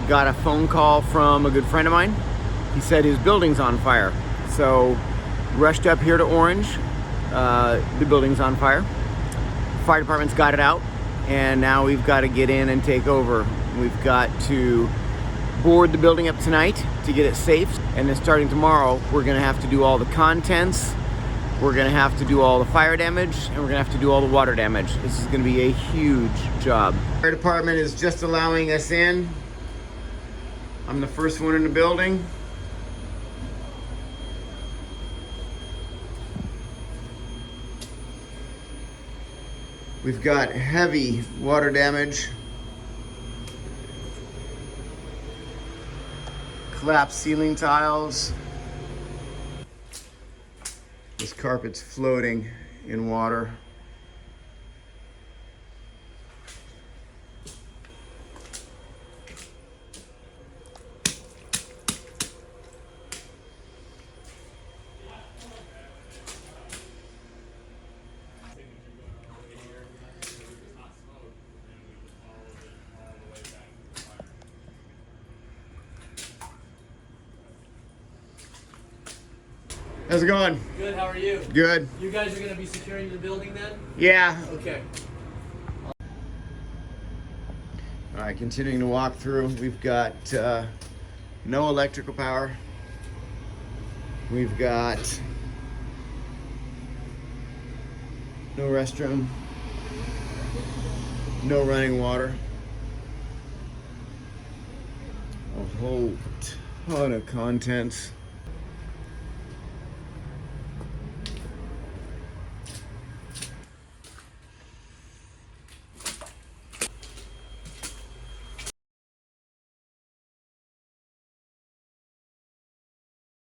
got a phone call from a good friend of mine. He said his building's on fire. So rushed up here to Orange. The building's on fire. Fire department's got it out, and now we've got to get in and take over. We've got to board the building up tonight to get it safe, and then starting tomorrow we're going to have to do all the contents, we're going to have to do all the fire damage, and we're going to have to do all the water damage. This is going to be a huge job. Fire department is just allowing us in. I'm the first one in the building. We've got heavy water damage. Collapsed ceiling tiles. This carpet's floating in water. How's it going? Good, how are you? Good. You guys are going to be securing the building then? Yeah. Okay. All right, continuing to walk through. We've got no electrical power. We've got no restroom, no running water, a whole ton of contents.